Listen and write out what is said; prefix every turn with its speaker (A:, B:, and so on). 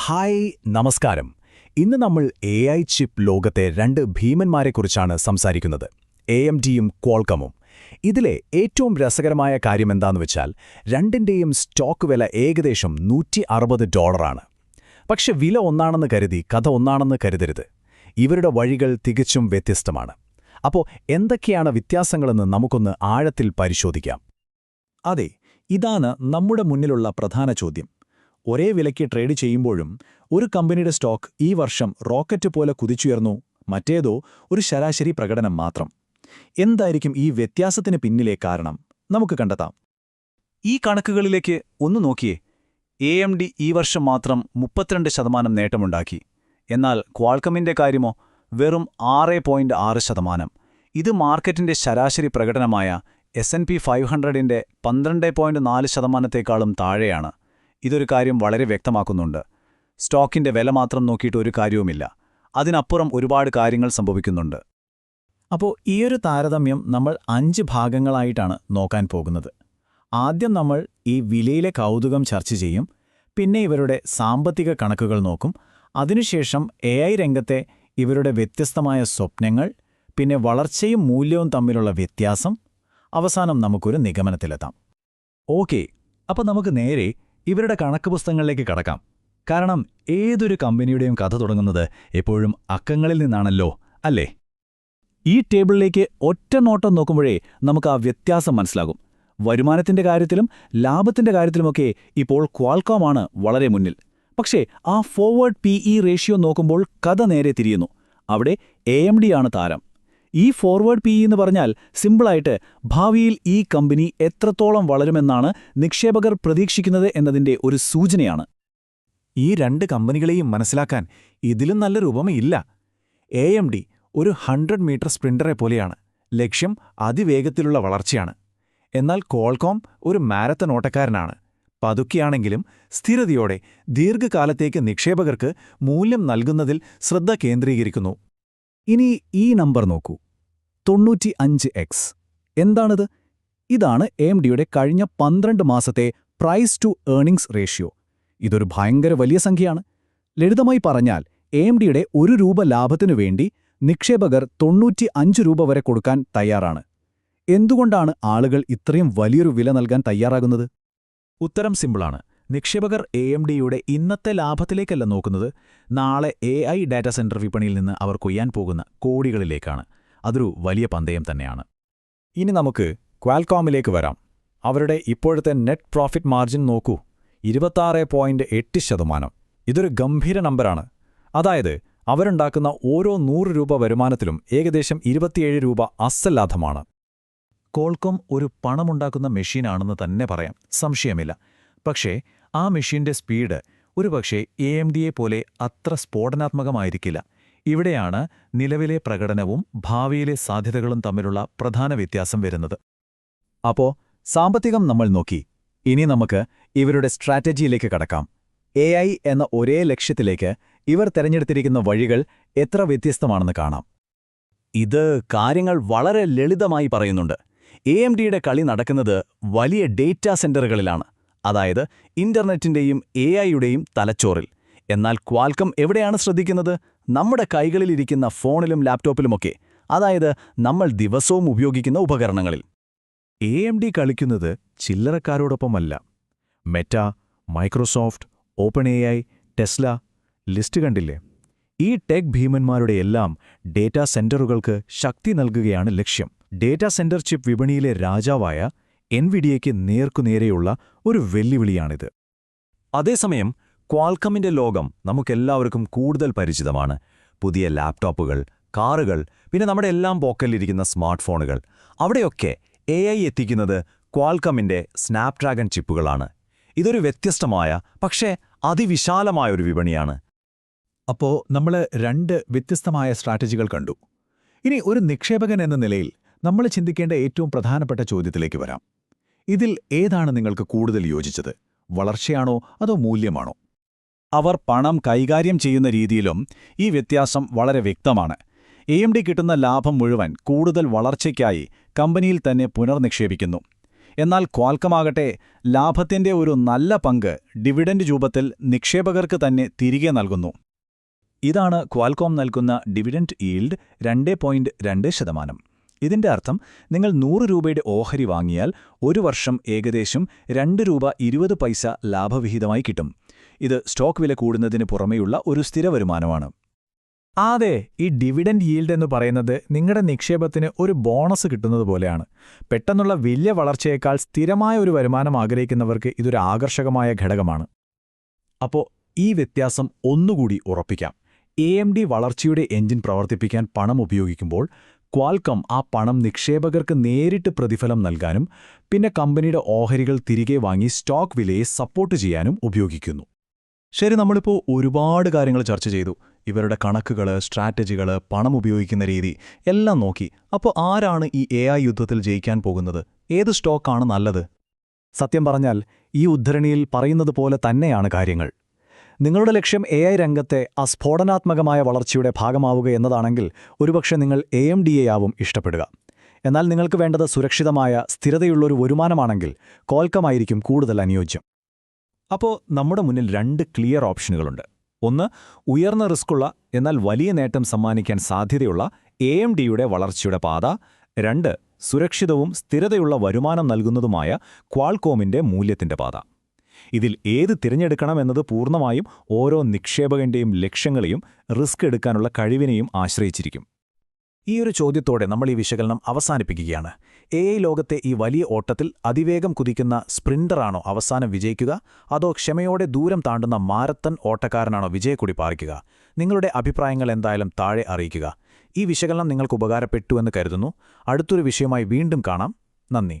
A: Hi നമസ്കാരം. ഇന്ന് നമ്മൾ AI ചിപ്പ് ലോകത്തെ രണ്ട് ഭീമന്മാരെക്കുറിച്ചാണ് സംസാരിക്കുന്നത്, AMDയും ക്വാൾകമും. ഇതിലെ ഏറ്റവും രസകരമായ കാര്യമെന്താന്ന് വെച്ചാൽ രണ്ടിൻ്റെയും സ്റ്റോക്ക് വില ഏകദേശം $160. പക്ഷെ വില ഒന്നാണെന്ന് കരുതി കഥ ഒന്നാണെന്ന് കരുതരുത്. ഇവരുടെ വഴികൾ തികച്ചും വ്യത്യസ്തമാണ്. അപ്പോൾ എന്തൊക്കെയാണ് വ്യത്യാസങ്ങളെന്ന് നമുക്കൊന്ന് ആഴത്തിൽ പരിശോധിക്കാം.
B: അതെ, ഇതാണ് നമ്മുടെ മുന്നിലുള്ള പ്രധാന ചോദ്യം. ഒരേ വിലയ്ക്ക് ട്രേഡ് ചെയ്യുമ്പോഴും ഒരു കമ്പനിയുടെ സ്റ്റോക്ക് ഈ വർഷം റോക്കറ്റ് പോലെ കുതിച്ചുയർന്നു, മറ്റേതോ ഒരു ശരാശരി പ്രകടനം മാത്രം. എന്തായിരിക്കും ഈ വ്യത്യാസത്തിന് പിന്നിലെ കാരണം? നമുക്ക് കണ്ടെത്താം.
C: ഈ കണക്കുകളിലേക്ക് ഒന്ന് നോക്കിയേ. AMD ഈ വർഷം മാത്രം 32% നേട്ടമുണ്ടാക്കി. എന്നാൽ ക്വാൾകമിന്റെ കാര്യമോ വെറും 6.6%. ഇത് മാർക്കറ്റിന്റെ ശരാശരി പ്രകടനമായ S&P 500ന്റെ 12.4%ത്തേക്കാളും താഴെയാണ്. ഇതൊരു കാര്യം വളരെ വ്യക്തമാക്കുന്നുണ്ട്. സ്റ്റോക്കിന്റെ വില മാത്രം നോക്കിയിട്ട് ഒരു കാര്യവുമില്ല, അതിനപ്പുറം ഒരുപാട് കാര്യങ്ങൾ സംഭവിക്കുന്നുണ്ട്.
B: അപ്പോൾ ഈയൊരു താരതമ്യം നമ്മൾ 5 ഭാഗങ്ങളായിട്ടാണ് നോക്കാൻ പോകുന്നത്. ആദ്യം നമ്മൾ ഈ വിലയിലെ കൗതുകം ചർച്ച ചെയ്യും, പിന്നെ ഇവരുടെ സാമ്പത്തിക കണക്കുകൾ നോക്കും, അതിനുശേഷം AI രംഗത്തെ ഇവരുടെ വ്യത്യസ്തമായ സ്വപ്നങ്ങൾ, പിന്നെ വളർച്ചയും മൂല്യവും തമ്മിലുള്ള വ്യത്യാസം, അവസാനം നമുക്കൊരു നിഗമനത്തിലെത്താം.
C: ഓക്കേ, അപ്പോൾ നമുക്ക് നേരെ ഇവരുടെ കണക്ക് പുസ്തകങ്ങളിലേക്ക് കടക്കാം. കാരണം ഏതൊരു കമ്പനിയുടെയും കഥ തുടങ്ങുന്നത് എപ്പോഴും അക്കങ്ങളിൽ നിന്നാണല്ലോ, അല്ലേ? ഈ ടേബിളിലേക്ക് ഒറ്റ നോട്ടം നോക്കുമ്പോഴേ നമുക്ക് ആ വ്യത്യാസം മനസ്സിലാകും. വരുമാനത്തിന്റെ കാര്യത്തിലും ലാഭത്തിന്റെ കാര്യത്തിലുമൊക്കെ ഇപ്പോൾ ക്വാൾകോമാണ് വളരെ മുന്നിൽ. പക്ഷേ ആ ഫോർവേഡ് PE റേഷ്യോ നോക്കുമ്പോൾ കഥ നേരെ തിരിയുന്നു. അവിടെ AMD ആണ് താരം. ഈ ഫോർവേഡ് PE എന്ന് പറഞ്ഞാൽ സിമ്പിളായിട്ട് ഭാവിയിൽ ഈ കമ്പനി എത്രത്തോളം വളരുമെന്നാണ് നിക്ഷേപകർ പ്രതീക്ഷിക്കുന്നത് എന്നതിന്റെ ഒരു സൂചനയാണ്.
B: ഈ രണ്ട് കമ്പനികളെയും മനസ്സിലാക്കാൻ ഇതിലും നല്ലൊരു ഉപമയില്ല. AMD ഒരു 100 മീറ്റർ സ്പ്രിന്ററെ പോലെയാണ്. ലക്ഷ്യം അതിവേഗത്തിലുള്ള വളർച്ചയാണ്. എന്നാൽ ക്വാൾകോം ഒരു മാരത്തൺ ഓട്ടക്കാരനാണ്. പതുക്കെയാണെങ്കിലും സ്ഥിരതയോടെ ദീർഘകാലത്തേക്ക് നിക്ഷേപകർക്ക് മൂല്യം നൽകുന്നതിൽ ശ്രദ്ധ കേന്ദ്രീകരിക്കുന്നു.
A: ഇനി ഈ നമ്പർ നോക്കൂ, 95x. എന്താണിത്? ഇതാണ് AMDയുടെ കഴിഞ്ഞ 12 മാസത്തെ പ്രൈസ് ടു ഏർണിംഗ്സ് റേഷ്യോ. ഇതൊരു ഭയങ്കര വലിയ സംഖ്യയാണ്. ലളിതമായി പറഞ്ഞാൽ AMDയുടെ ₹1 ലാഭത്തിനു വേണ്ടി നിക്ഷേപകർ $95 വരെ കൊടുക്കാൻ തയ്യാറാണ്. എന്തുകൊണ്ടാണ് ആളുകൾ ഇത്രയും വലിയൊരു വില നൽകാൻ തയ്യാറാകുന്നത്?
B: ഉത്തരം സിമ്പിളാണ്. നിക്ഷേപകർ AMDയുടെ ഇന്നത്തെ ലാഭത്തിലേക്കല്ല നോക്കുന്നത്, നാളെ AI ഡാറ്റാ സെന്റർ വിപണിയിൽ നിന്ന് അവർ കൊയ്യാൻ പോകുന്ന കോടികളിലേക്കാണ്. അതൊരു വലിയ പന്തയം തന്നെയാണ്.
A: ഇനി നമുക്ക് ക്വാൾകോമിലേക്ക് വരാം. അവരുടെ ഇപ്പോഴത്തെ നെറ്റ് പ്രോഫിറ്റ് മാർജിൻ നോക്കൂ, 26.8%. ഇതൊരു ഗംഭീര നമ്പറാണ്. അതായത് അവരുണ്ടാക്കുന്ന ഓരോ $100 വരുമാനത്തിലും ഏകദേശം $27 അസൽ ലാഭമാണ്.
B: ക്വാൾകോം ഒരു പണമുണ്ടാക്കുന്ന മെഷീനാണെന്ന് തന്നെ പറയാം, സംശയമില്ല. പക്ഷേ ആ മെഷീന്റെ സ്പീഡ് ഒരുപക്ഷെ AMDയെ പോലെ അത്ര സ്ഫോടനാത്മകമായിരിക്കില്ല. ഇവിടെയാണ് നിലവിലെ പ്രകടനവും ഭാവിയിലെ സാധ്യതകളും തമ്മിലുള്ള പ്രധാന വ്യത്യാസം വരുന്നത്.
A: അപ്പോൾ സാമ്പത്തികം നമ്മൾ നോക്കി. ഇനി നമുക്ക് ഇവരുടെ സ്ട്രാറ്റജിയിലേക്ക് കടക്കാം. AI എന്ന ഒരേ ലക്ഷ്യത്തിലേക്ക് ഇവർ തെരഞ്ഞെടുത്തിരിക്കുന്ന വഴികൾ എത്ര വ്യത്യസ്തമാണെന്ന് കാണാം.
C: ഇത് കാര്യങ്ങൾ വളരെ ലളിതമായി പറയുന്നുണ്ട്. AMDയുടെ കളി നടക്കുന്നത് വലിയ ഡേറ്റാ സെന്ററുകളിലാണ്, അതായത് ഇന്റർനെറ്റിന്റെയും AIയുടെയും തലച്ചോറിൽ. എന്നാൽ ക്വാൾകം എവിടെയാണ് ശ്രദ്ധിക്കുന്നത്? നമ്മുടെ കൈകളിലിരിക്കുന്ന ഫോണിലും ലാപ്ടോപ്പിലുമൊക്കെ, അതായത് നമ്മൾ ദിവസവും ഉപയോഗിക്കുന്ന ഉപകരണങ്ങളിൽ.
B: AMD കളിക്കുന്നത് ചില്ലറക്കാരോടൊപ്പമല്ല. Meta, Microsoft, OpenAI, Tesla, list കണ്ടില്ലേ? ഈ ടെക് ഭീമന്മാരുടെയെല്ലാം ഡേറ്റാ സെന്ററുകൾക്ക് ശക്തി നൽകുകയാണ് ലക്ഷ്യം. ഡേറ്റാ സെന്റർ ചിപ്പ് വിപണിയിലെ രാജാവായ NVIDIയയ്ക്ക് നേർക്കുനേരെയുള്ള ഒരു വെല്ലുവിളിയാണിത്.
C: അതേസമയം ക്വാൾകമിന്റെ ലോകം നമുക്കെല്ലാവർക്കും കൂടുതൽ പരിചിതമാണ്. പുതിയ ലാപ്ടോപ്പുകൾ, കാറുകൾ, പിന്നെ നമ്മുടെ എല്ലാം പോക്കലിരിക്കുന്ന സ്മാർട്ട് ഫോണുകൾ. അവിടെയൊക്കെ AI എത്തിക്കുന്നത് ക്വാൾകമിന്റെ സ്നാപ്ഡ്രാഗൺ ചിപ്പുകളാണ്. ഇതൊരു വ്യത്യസ്തമായ പക്ഷേ അതിവിശാലമായൊരു വിപണിയാണ്.
B: അപ്പോൾ നമ്മൾ 2 വ്യത്യസ്തമായ സ്ട്രാറ്റജികൾ കണ്ടു. ഇനി ഒരു നിക്ഷേപകൻ എന്ന നിലയിൽ നമ്മൾ ചിന്തിക്കേണ്ട ഏറ്റവും പ്രധാനപ്പെട്ട ചോദ്യത്തിലേക്ക് വരാം. ഇതിൽ ഏതാണ് നിങ്ങൾക്ക് കൂടുതൽ യോജിച്ചത്? വളർച്ചയാണോ അതോ മൂല്യമാണോ?
A: അവർ പണം കൈകാര്യം ചെയ്യുന്ന രീതിയിലും ഈ വ്യത്യാസം വളരെ വ്യക്തമാണ്. AMD കിട്ടുന്ന ലാഭം മുഴുവൻ കൂടുതൽ വളർച്ചയ്ക്കായി കമ്പനിയിൽ തന്നെ പുനർനിക്ഷേപിക്കുന്നു.
B: എന്നാൽ ക്വാൽക്കമാകട്ടെ ലാഭത്തിന്റെ ഒരു നല്ല പങ്ക് ഡിവിഡൻഡ് രൂപത്തിൽ നിക്ഷേപകർക്ക് തന്നെ തിരികെ നൽകുന്നു.
C: ഇതാണ് ക്വാൽകോം നൽകുന്ന ഡിവിഡൻഡ് ഈൽഡ് 2.2%. ഇതിന്റെ അർത്ഥം നിങ്ങൾ 100 രൂപയുടെ ഓഹരി വാങ്ങിയാൽ ഒരു വർഷം ഏകദേശം ₹2.20 ലാഭവിഹിതമായി കിട്ടും. ഇത് സ്റ്റോക്ക് വില കൂടുന്നതിന് പുറമെയുള്ള ഒരു സ്ഥിര വരുമാനമാണ്.
B: അതെ, ഈ ഡിവിഡൻഡ് ഈൽഡ് എന്ന് പറയുന്നത് നിങ്ങളുടെ നിക്ഷേപത്തിന് ഒരു ബോണസ് കിട്ടുന്നത് പോലെയാണ്. പെട്ടെന്നുള്ള വലിയ വളർച്ചയേക്കാൾ സ്ഥിരമായ ഒരു വരുമാനം ആഗ്രഹിക്കുന്നവർക്ക് ഇതൊരു ആകർഷകമായ ഘടകമാണ്.
A: അപ്പോൾ ഈ വ്യത്യാസം ഒന്നുകൂടി ഉറപ്പിക്കാം. AMD വളർച്ചയുടെ എഞ്ചിൻ പ്രവർത്തിപ്പിക്കാൻ പണം ഉപയോഗിക്കുമ്പോൾ ക്വാൽകം ആ പണം നിക്ഷേപകർക്ക് നേരിട്ട് പ്രതിഫലം നൽകാനും പിന്നെ കമ്പനിയുടെ ഓഹരികൾ തിരികെ വാങ്ങി സ്റ്റോക്ക് വിലയെ സപ്പോർട്ട് ചെയ്യാനും ഉപയോഗിക്കുന്നു.
C: ശരി, നമ്മളിപ്പോൾ ഒരുപാട് കാര്യങ്ങൾ ചർച്ച ചെയ്തു. ഇവരുടെ കണക്കുകൾ, സ്ട്രാറ്റജികൾ, പണം ഉപയോഗിക്കുന്ന രീതി എല്ലാം നോക്കി. അപ്പോൾ ആരാണ് ഈ AI യുദ്ധത്തിൽ ജയിക്കാൻ പോകുന്നത്? ഏത് സ്റ്റോക്കാണ് നല്ലത്?
A: സത്യം പറഞ്ഞാൽ ഈ ഉദ്ധരണിയിൽ പറയുന്നത് പോലെ തന്നെയാണ് കാര്യങ്ങൾ. നിങ്ങളുടെ ലക്ഷ്യം AI രംഗത്തെ അസ്ഫോടനാത്മകമായ വളർച്ചയുടെ ഭാഗമാവുക എന്നതാണെങ്കിൽ ഒരുപക്ഷെ നിങ്ങൾ AMDയാവും ഇഷ്ടപ്പെടുക. എന്നാൽ നിങ്ങൾക്ക് വേണ്ടത് സുരക്ഷിതമായ സ്ഥിരതയുള്ളൊരു വരുമാനമാണെങ്കിൽ ക്വാൽക്കമായിരിക്കും കൂടുതൽ അനുയോജ്യം.
B: അപ്പോൾ നമ്മുടെ മുന്നിൽ 2 ക്ലിയർ ഓപ്ഷനുകളുണ്ട്. ഒന്ന്, ഉയർന്ന റിസ്ക്കുള്ള എന്നാൽ വലിയ നേട്ടം സമ്മാനിക്കാൻ സാധ്യതയുള്ള AMDയുടെ വളർച്ചയുടെ പാത. 2, സുരക്ഷിതവും സ്ഥിരതയുള്ള വരുമാനം നൽകുന്നതുമായ ക്വാൽകോമിന്റെ മൂല്യത്തിന്റെ പാത. ഇതിൽ ഏത് തിരഞ്ഞെടുക്കണമെന്നത് പൂർണ്ണമായും ഓരോ നിക്ഷേപകന്റെയും ലക്ഷ്യങ്ങളെയും റിസ്ക് എടുക്കാനുള്ള കഴിവിനെയും ആശ്രയിച്ചിരിക്കും.
A: ഈ ഒരു ചോദ്യത്തോടെ നമ്മൾ ഈ വിശകലനം അവസാനിപ്പിക്കുകയാണ്. AI ലോകത്തെ ഈ വലിയ ഓട്ടത്തിൽ അതിവേഗം കുതിക്കുന്ന സ്പ്രിന്ററാണോ അവസാനം വിജയിക്കുക, അതോ ക്ഷമയോടെ ദൂരം താണ്ടുന്ന മാരത്തൺ ഓട്ടക്കാരനാണോ വിജയക്കൊടി പാറിക്കുക? നിങ്ങളുടെ അഭിപ്രായങ്ങൾ എന്തായാലും താഴെ അറിയിക്കുക. ഈ വിശകലനം നിങ്ങൾക്ക് ഉപകാരപ്പെട്ടു എന്ന് കരുതുന്നു. അടുത്തൊരു വിഷയമായി വീണ്ടും കാണാം. നന്ദി.